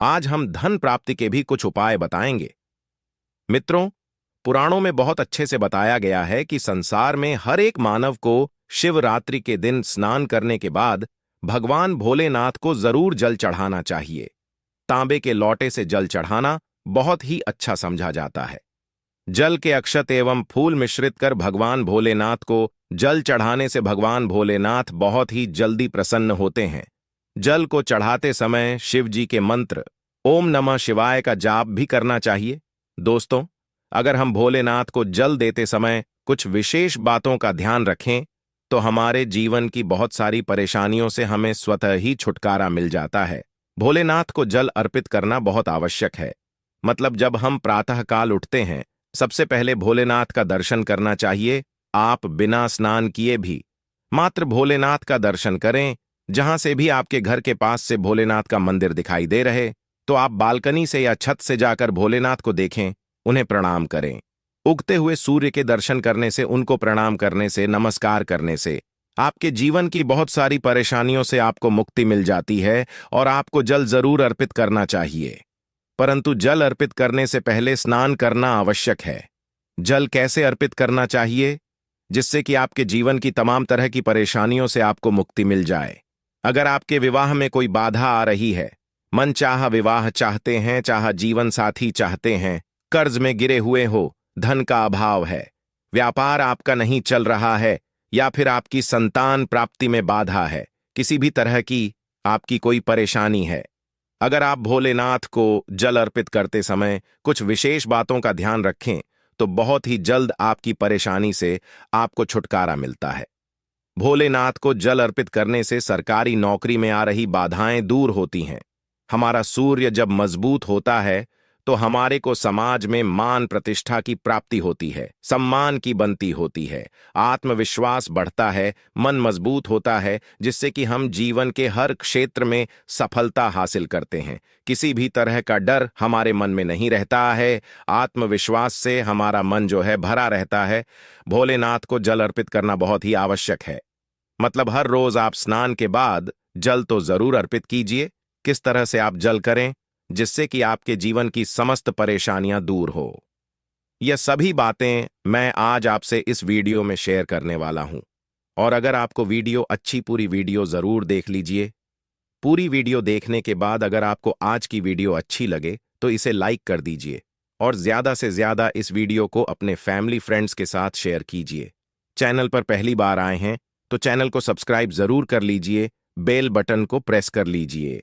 आज हम धन प्राप्ति के भी कुछ उपाय बताएंगे। मित्रों, पुराणों में बहुत अच्छे से बताया गया है कि संसार में हर एक मानव को शिवरात्रि के दिन स्नान करने के बाद भगवान भोलेनाथ को जरूर जल चढ़ाना चाहिए। तांबे के लोटे से जल चढ़ाना बहुत ही अच्छा समझा जाता है। जल के अक्षत एवं फूल मिश्रित कर भगवान भोलेनाथ को जल चढ़ाने से भगवान भोलेनाथ बहुत ही जल्दी प्रसन्न होते हैं। जल को चढ़ाते समय शिव जी के मंत्र ओम नमः शिवाय का जाप भी करना चाहिए। दोस्तों, अगर हम भोलेनाथ को जल देते समय कुछ विशेष बातों का ध्यान रखें तो हमारे जीवन की बहुत सारी परेशानियों से हमें स्वतः ही छुटकारा मिल जाता है। भोलेनाथ को जल अर्पित करना बहुत आवश्यक है। मतलब जब हम प्रातःकाल उठते हैं, सबसे पहले भोलेनाथ का दर्शन करना चाहिए। आप बिना स्नान किए भी मात्र भोलेनाथ का दर्शन करें। जहां से भी आपके घर के पास से भोलेनाथ का मंदिर दिखाई दे रहे, तो आप बालकनी से या छत से जाकर भोलेनाथ को देखें, उन्हें प्रणाम करें। उगते हुए सूर्य के दर्शन करने से, उनको प्रणाम करने से, नमस्कार करने से आपके जीवन की बहुत सारी परेशानियों से आपको मुक्ति मिल जाती है और आपको जल जरूर अर्पित करना चाहिए। परंतु जल अर्पित करने से पहले स्नान करना आवश्यक है। जल कैसे अर्पित करना चाहिए जिससे कि आपके जीवन की तमाम तरह की परेशानियों से आपको मुक्ति मिल जाए। अगर आपके विवाह में कोई बाधा आ रही है, मनचाहा विवाह चाहते हैं, चाहे जीवन साथी चाहते हैं, कर्ज में गिरे हुए हो, धन का अभाव है, व्यापार आपका नहीं चल रहा है, या फिर आपकी संतान प्राप्ति में बाधा है, किसी भी तरह की आपकी कोई परेशानी है, अगर आप भोलेनाथ को जल अर्पित करते समय कुछ विशेष बातों का ध्यान रखें तो बहुत ही जल्द आपकी परेशानी से आपको छुटकारा मिलता है। भोलेनाथ को जल अर्पित करने से सरकारी नौकरी में आ रही बाधाएं दूर होती हैं। हमारा सूर्य जब मजबूत होता है तो हमारे को समाज में मान प्रतिष्ठा की प्राप्ति होती है, सम्मान की बनती होती है, आत्मविश्वास बढ़ता है, मन मजबूत होता है, जिससे कि हम जीवन के हर क्षेत्र में सफलता हासिल करते हैं। किसी भी तरह का डर हमारे मन में नहीं रहता है। आत्मविश्वास से हमारा मन जो है भरा रहता है। भोलेनाथ को जल अर्पित करना बहुत ही आवश्यक है। मतलब हर रोज आप स्नान के बाद जल तो जरूर अर्पित कीजिए। किस तरह से आप जल करें जिससे कि आपके जीवन की समस्त परेशानियां दूर हो, यह सभी बातें मैं आज आपसे इस वीडियो में शेयर करने वाला हूं। और अगर आपको वीडियो अच्छी, पूरी वीडियो जरूर देख लीजिए। पूरी वीडियो देखने के बाद अगर आपको आज की वीडियो अच्छी लगे तो इसे लाइक कर दीजिए और ज्यादा से ज्यादा इस वीडियो को अपने फैमिली फ्रेंड्स के साथ शेयर कीजिए। चैनल पर पहली बार आए हैं तो चैनल को सब्सक्राइब जरूर कर लीजिए, बेल बटन को प्रेस कर लीजिए।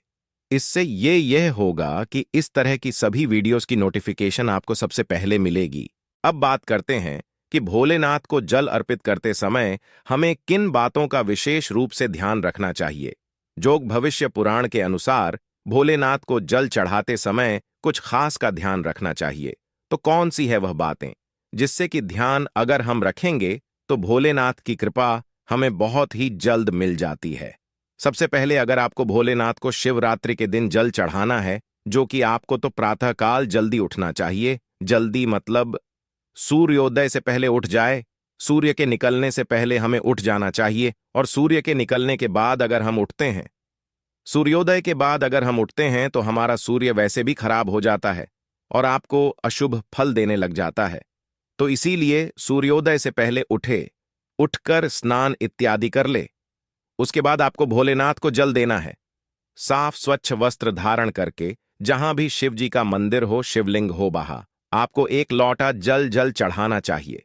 इससे यह होगा कि इस तरह की सभी वीडियोस की नोटिफिकेशन आपको सबसे पहले मिलेगी। अब बात करते हैं कि भोलेनाथ को जल अर्पित करते समय हमें किन बातों का विशेष रूप से ध्यान रखना चाहिए। जोग भविष्य पुराण के अनुसार भोलेनाथ को जल चढ़ाते समय कुछ खास का ध्यान रखना चाहिए। तो कौन सी है वह बातें जिससे कि ध्यान अगर हम रखेंगे तो भोलेनाथ की कृपा हमें बहुत ही जल्द मिल जाती है। सबसे पहले अगर आपको भोलेनाथ को शिवरात्रि के दिन जल चढ़ाना है, जो कि आपको तो प्रातःकाल जल्दी उठना चाहिए। जल्दी मतलब सूर्योदय से पहले उठ जाए। सूर्य के निकलने से पहले हमें उठ जाना चाहिए। और सूर्य के निकलने के बाद अगर हम उठते हैं, सूर्योदय के बाद अगर हम उठते हैं तो हमारा सूर्य वैसे भी खराब हो जाता है और आपको अशुभ फल देने लग जाता है। तो इसीलिए सूर्योदय से पहले उठे, उठकर स्नान इत्यादि कर ले। उसके बाद आपको भोलेनाथ को जल देना है। साफ स्वच्छ वस्त्र धारण करके जहां भी शिव जी का मंदिर हो, शिवलिंग हो, वहां आपको एक लोटा जल चढ़ाना चाहिए।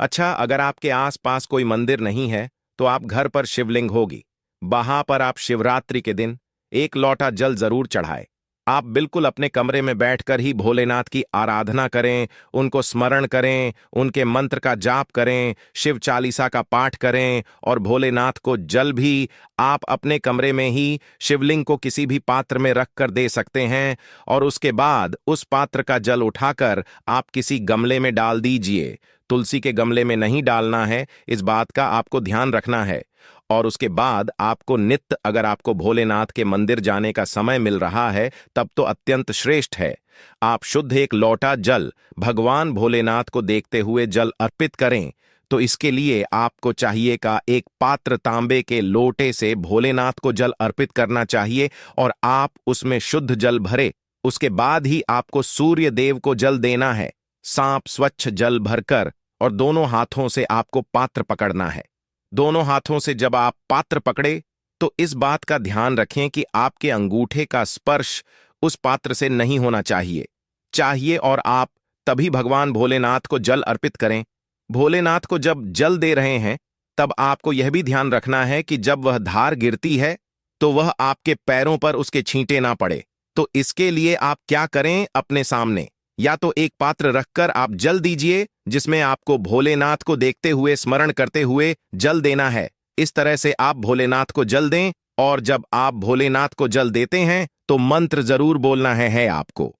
अच्छा, अगर आपके आसपास कोई मंदिर नहीं है तो आप घर पर शिवलिंग होगी, वहां पर आप शिवरात्रि के दिन एक लोटा जल जरूर चढ़ाए। आप बिल्कुल अपने कमरे में बैठकर ही भोलेनाथ की आराधना करें, उनको स्मरण करें, उनके मंत्र का जाप करें, शिव चालीसा का पाठ करें और भोलेनाथ को जल भी आप अपने कमरे में ही शिवलिंग को किसी भी पात्र में रखकर दे सकते हैं। और उसके बाद उस पात्र का जल उठाकर आप किसी गमले में डाल दीजिए। तुलसी के गमले में नहीं डालना है, इस बात का आपको ध्यान रखना है। और उसके बाद आपको नित्य, अगर आपको भोलेनाथ के मंदिर जाने का समय मिल रहा है तब तो अत्यंत श्रेष्ठ है, आप शुद्ध एक लोटा जल भगवान भोलेनाथ को देखते हुए जल अर्पित करें। तो इसके लिए आपको चाहिए का एक पात्र तांबे के लोटे से भोलेनाथ को जल अर्पित करना चाहिए और आप उसमें शुद्ध जल भरे उसके बाद ही आपको सूर्य देव को जल देना है। सांप स्वच्छ जल भरकर और दोनों हाथों से आपको पात्र पकड़ना है। दोनों हाथों से जब आप पात्र पकड़े तो इस बात का ध्यान रखें कि आपके अंगूठे का स्पर्श उस पात्र से नहीं होना चाहिए और आप तभी भगवान भोलेनाथ को जल अर्पित करें। भोलेनाथ को जब जल दे रहे हैं तब आपको यह भी ध्यान रखना है कि जब वह धार गिरती है तो वह आपके पैरों पर उसके छींटे ना पड़े। तो इसके लिए आप क्या करें, अपने सामने या तो एक पात्र रखकर आप जल दीजिए जिसमें आपको भोलेनाथ को देखते हुए स्मरण करते हुए जल देना है। इस तरह से आप भोलेनाथ को जल दें और जब आप भोलेनाथ को जल देते हैं तो मंत्र जरूर बोलना है आपको।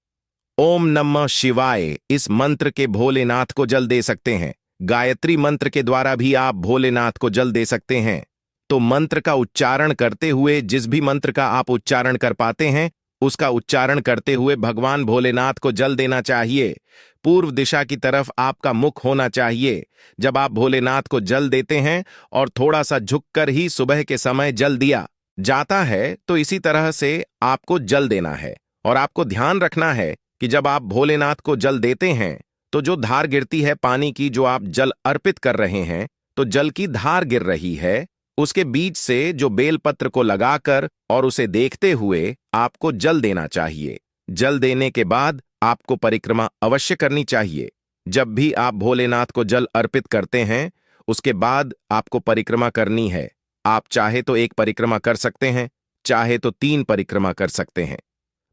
ओम नमः शिवाय इस मंत्र के भोलेनाथ को जल दे सकते हैं। गायत्री मंत्र के द्वारा भी आप भोलेनाथ को जल दे सकते हैं। तो मंत्र का उच्चारण करते हुए, जिस भी मंत्र का आप उच्चारण कर पाते हैं उसका उच्चारण करते हुए भगवान भोलेनाथ को जल देना चाहिए। पूर्व दिशा की तरफ आपका मुख होना चाहिए जब आप भोलेनाथ को जल देते हैं और थोड़ा सा झुककर ही सुबह के समय जल दिया जाता है तो इसी तरह से आपको जल देना है। और आपको ध्यान रखना है कि जब आप भोलेनाथ को जल देते हैं तो जो धार गिरती है पानी की, जो आप जल अर्पित कर रहे हैं तो जल की धार गिर रही है, उसके बीच से जो बेलपत्र को लगाकर और उसे देखते हुए आपको जल देना चाहिए। जल देने के बाद आपको परिक्रमा अवश्य करनी चाहिए। जब भी आप भोलेनाथ को जल अर्पित करते हैं उसके बाद आपको परिक्रमा करनी है। आप चाहे तो एक परिक्रमा कर सकते हैं, चाहे तो 3 परिक्रमा कर सकते हैं।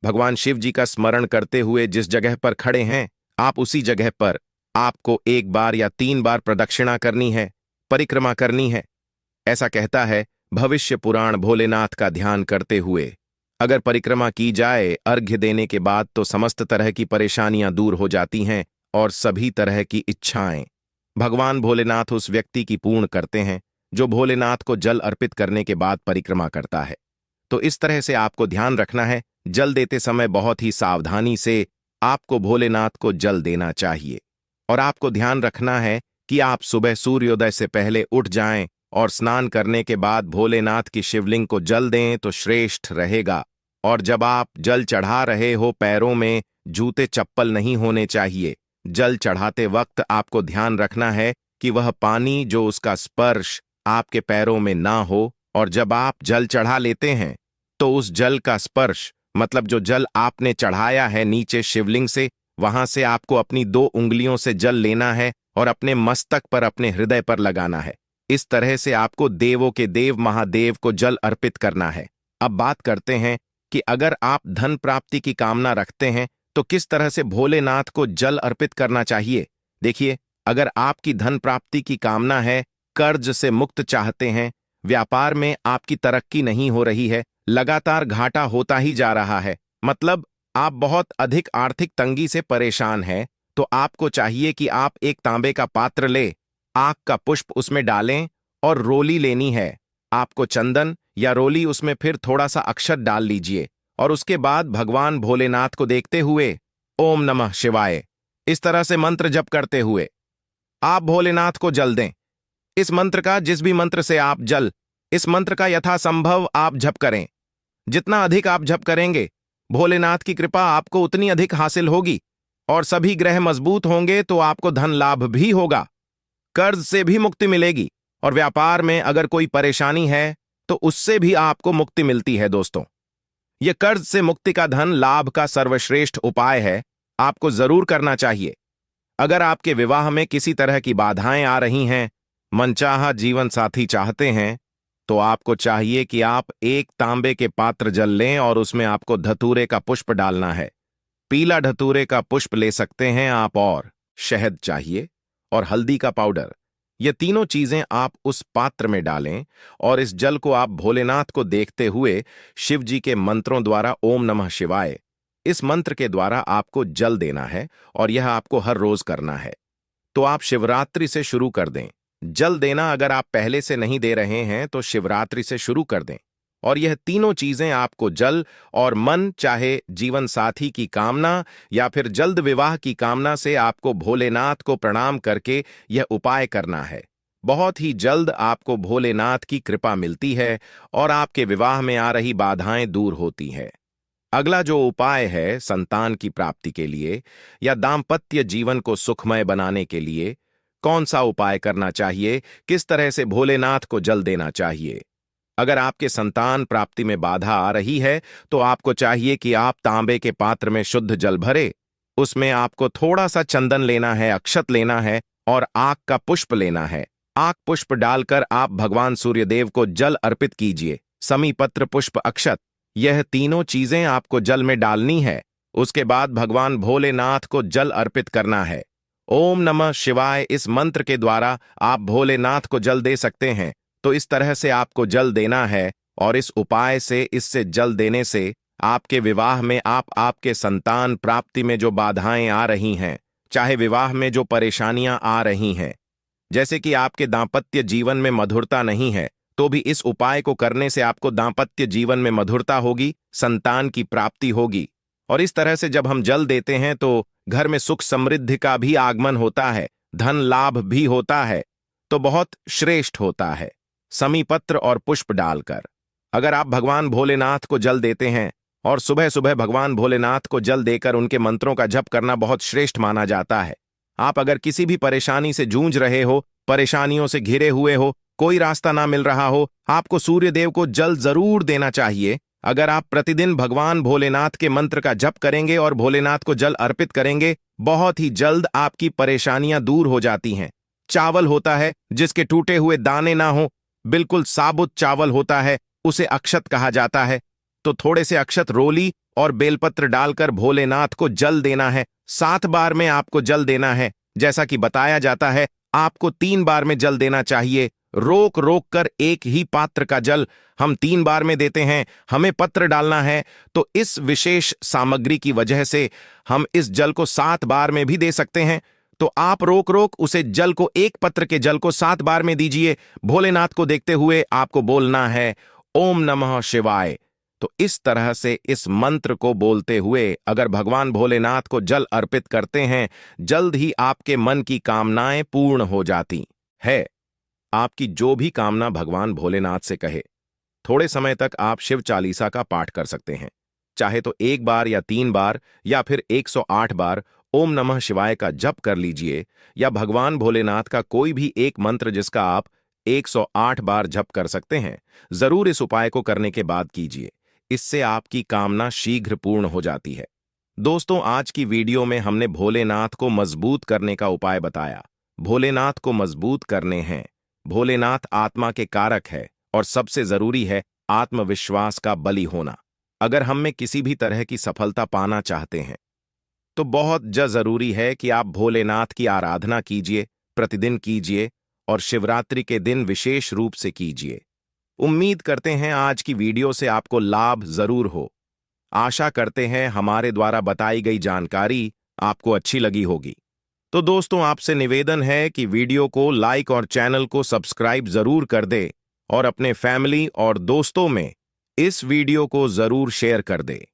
भगवान शिव जी का स्मरण करते हुए जिस जगह पर खड़े हैं आप उसी जगह पर आपको 1 बार या 3 बार प्रदक्षिणा करनी है, परिक्रमा करनी है। ऐसा कहता है भविष्य पुराण भोलेनाथ का ध्यान करते हुए अगर परिक्रमा की जाए अर्घ्य देने के बाद तो समस्त तरह की परेशानियां दूर हो जाती हैं और सभी तरह की इच्छाएं भगवान भोलेनाथ उस व्यक्ति की पूर्ण करते हैं जो भोलेनाथ को जल अर्पित करने के बाद परिक्रमा करता है। तो इस तरह से आपको ध्यान रखना है, जल देते समय बहुत ही सावधानी से आपको भोलेनाथ को जल देना चाहिए। और आपको ध्यान रखना है कि आप सुबह सूर्योदय से पहले उठ जाएं और स्नान करने के बाद भोलेनाथ की शिवलिंग को जल दें तो श्रेष्ठ रहेगा। और जब आप जल चढ़ा रहे हो पैरों में जूते चप्पल नहीं होने चाहिए। जल चढ़ाते वक्त आपको ध्यान रखना है कि वह पानी जो उसका स्पर्श आपके पैरों में ना हो। और जब आप जल चढ़ा लेते हैं तो उस जल का स्पर्श मतलब जो जल आपने चढ़ाया है नीचे शिवलिंग से, वहां से आपको अपनी 2 उंगलियों से जल लेना है और अपने मस्तक पर, अपने हृदय पर लगाना है। इस तरह से आपको देवों के देव महादेव को जल अर्पित करना है। अब बात करते हैं कि अगर आप धन प्राप्ति की कामना रखते हैं तो किस तरह से भोलेनाथ को जल अर्पित करना चाहिए। देखिए, अगर आपकी धन प्राप्ति की कामना है, कर्ज से मुक्त चाहते हैं, व्यापार में आपकी तरक्की नहीं हो रही है, लगातार घाटा होता ही जा रहा है, मतलब आप बहुत अधिक आर्थिक तंगी से परेशान हैं, तो आपको चाहिए कि आप एक तांबे का पात्र ले, आक का पुष्प उसमें डालें और रोली लेनी है। आपको चंदन या रोली उसमें फिर थोड़ा सा अक्षत डाल लीजिए और उसके बाद भगवान भोलेनाथ को देखते हुए ओम नमः शिवाय इस तरह से मंत्र जप करते हुए आप भोलेनाथ को जल दें। इस मंत्र का, जिस भी मंत्र से आप जल, इस मंत्र का यथासंभव आप जप करें। जितना अधिक आप जप करेंगे भोलेनाथ की कृपा आपको उतनी अधिक हासिल होगी और सभी ग्रह मजबूत होंगे तो आपको धन लाभ भी होगा, कर्ज से भी मुक्ति मिलेगी और व्यापार में अगर कोई परेशानी है तो उससे भी आपको मुक्ति मिलती है। दोस्तों, यह कर्ज से मुक्ति का धन लाभ का सर्वश्रेष्ठ उपाय है, आपको जरूर करना चाहिए। अगर आपके विवाह में किसी तरह की बाधाएं आ रही हैं, मनचाहा जीवन साथी चाहते हैं, तो आपको चाहिए कि आप एक तांबे के पात्र जल लें और उसमें आपको धतूरे का पुष्प डालना है। पीला धतूरे का पुष्प ले सकते हैं आप, और शहद चाहिए और हल्दी का पाउडर। ये तीनों चीजें आप उस पात्र में डालें और इस जल को आप भोलेनाथ को देखते हुए शिव जी के मंत्रों द्वारा ओम नमः शिवाय इस मंत्र के द्वारा आपको जल देना है और यह आपको हर रोज करना है। तो आप शिवरात्रि से शुरू कर दें जल देना। अगर आप पहले से नहीं दे रहे हैं तो शिवरात्रि से शुरू कर दें। और यह तीनों चीजें आपको जल और मन, चाहे जीवन साथी की कामना या फिर जल्द विवाह की कामना से आपको भोलेनाथ को प्रणाम करके यह उपाय करना है। बहुत ही जल्द आपको भोलेनाथ की कृपा मिलती है और आपके विवाह में आ रही बाधाएं दूर होती हैं। अगला जो उपाय है संतान की प्राप्ति के लिए या दाम्पत्य जीवन को सुखमय बनाने के लिए कौन सा उपाय करना चाहिए, किस तरह से भोलेनाथ को जल देना चाहिए। अगर आपके संतान प्राप्ति में बाधा आ रही है तो आपको चाहिए कि आप तांबे के पात्र में शुद्ध जल भरे, उसमें आपको थोड़ा सा चंदन लेना है, अक्षत लेना है और आक का पुष्प लेना है। आक पुष्प डालकर आप भगवान सूर्यदेव को जल अर्पित कीजिए। समी पत्र पुष्प अक्षत, यह तीनों चीजें आपको जल में डालनी है। उसके बाद भगवान भोलेनाथ को जल अर्पित करना है। ओम नमः शिवाय इस मंत्र के द्वारा आप भोलेनाथ को जल दे सकते हैं। तो इस तरह से आपको जल देना है और इस उपाय से, इससे जल देने से आपके विवाह में आपके संतान प्राप्ति में जो बाधाएं आ रही हैं, चाहे विवाह में जो परेशानियां आ रही हैं, जैसे कि आपके दाम्पत्य जीवन में मधुरता नहीं है, तो भी इस उपाय को करने से आपको दाम्पत्य जीवन में मधुरता होगी, संतान की प्राप्ति होगी। और इस तरह से जब हम जल देते हैं तो घर में सुख समृद्धि का भी आगमन होता है, धन लाभ भी होता है, तो बहुत श्रेष्ठ होता है। समी पत्र और पुष्प डालकर अगर आप भगवान भोलेनाथ को जल देते हैं और सुबह सुबह भगवान भोलेनाथ को जल देकर उनके मंत्रों का जप करना बहुत श्रेष्ठ माना जाता है। आप अगर किसी भी परेशानी से जूझ रहे हो, परेशानियों से घिरे हुए हो, कोई रास्ता ना मिल रहा हो, आपको सूर्यदेव को जल जरूर देना चाहिए। अगर आप प्रतिदिन भगवान भोलेनाथ के मंत्र का जप करेंगे और भोलेनाथ को जल अर्पित करेंगे, बहुत ही जल्द आपकी परेशानियां दूर हो जाती हैं। चावल होता है जिसके टूटे हुए दाने ना हो, बिल्कुल साबुत चावल होता है, उसे अक्षत कहा जाता है। तो थोड़े से अक्षत, रोली और बेलपत्र डालकर भोलेनाथ को जल देना है। 7 बार में आपको जल देना है। जैसा कि बताया जाता है, आपको 3 बार में जल देना चाहिए। रोक रोक कर एक ही पात्र का जल हम 3 बार में देते हैं। हमें पत्र डालना है, तो इस विशेष सामग्री की वजह से हम इस जल को 7 बार में भी दे सकते हैं। तो आप रोक रोक उसे जल को, एक पत्र के जल को 7 बार में दीजिए। भोलेनाथ को देखते हुए आपको बोलना है ओम नमः शिवाय। तो इस तरह से इस मंत्र को बोलते हुए अगर भगवान भोलेनाथ को जल अर्पित करते हैं, जल्द ही आपके मन की कामनाएं पूर्ण हो जाती है। आपकी जो भी कामना भगवान भोलेनाथ से कहे, थोड़े समय तक आप शिव चालीसा का पाठ कर सकते हैं। चाहे तो 1 बार या 3 बार या फिर 108 बार ओम नमः शिवाय का जप कर लीजिए, या भगवान भोलेनाथ का कोई भी एक मंत्र जिसका आप 108 बार जप कर सकते हैं, जरूर इस उपाय को करने के बाद कीजिए। इससे आपकी कामना शीघ्र पूर्ण हो जाती है। दोस्तों, आज की वीडियो में हमने भोलेनाथ को मजबूत करने का उपाय बताया। भोलेनाथ को मजबूत करने हैं। भोलेनाथ आत्मा के कारक है और सबसे जरूरी है आत्मविश्वास का बली होना। अगर हम में किसी भी तरह की सफलता पाना चाहते हैं तो बहुत जरूरी है कि आप भोलेनाथ की आराधना कीजिए, प्रतिदिन कीजिए और शिवरात्रि के दिन विशेष रूप से कीजिए। उम्मीद करते हैं आज की वीडियो से आपको लाभ जरूर हो। आशा करते हैं हमारे द्वारा बताई गई जानकारी आपको अच्छी लगी होगी। तो दोस्तों, आपसे निवेदन है कि वीडियो को लाइक और चैनल को सब्सक्राइब जरूर कर दे और अपने फैमिली और दोस्तों में इस वीडियो को जरूर शेयर कर दे।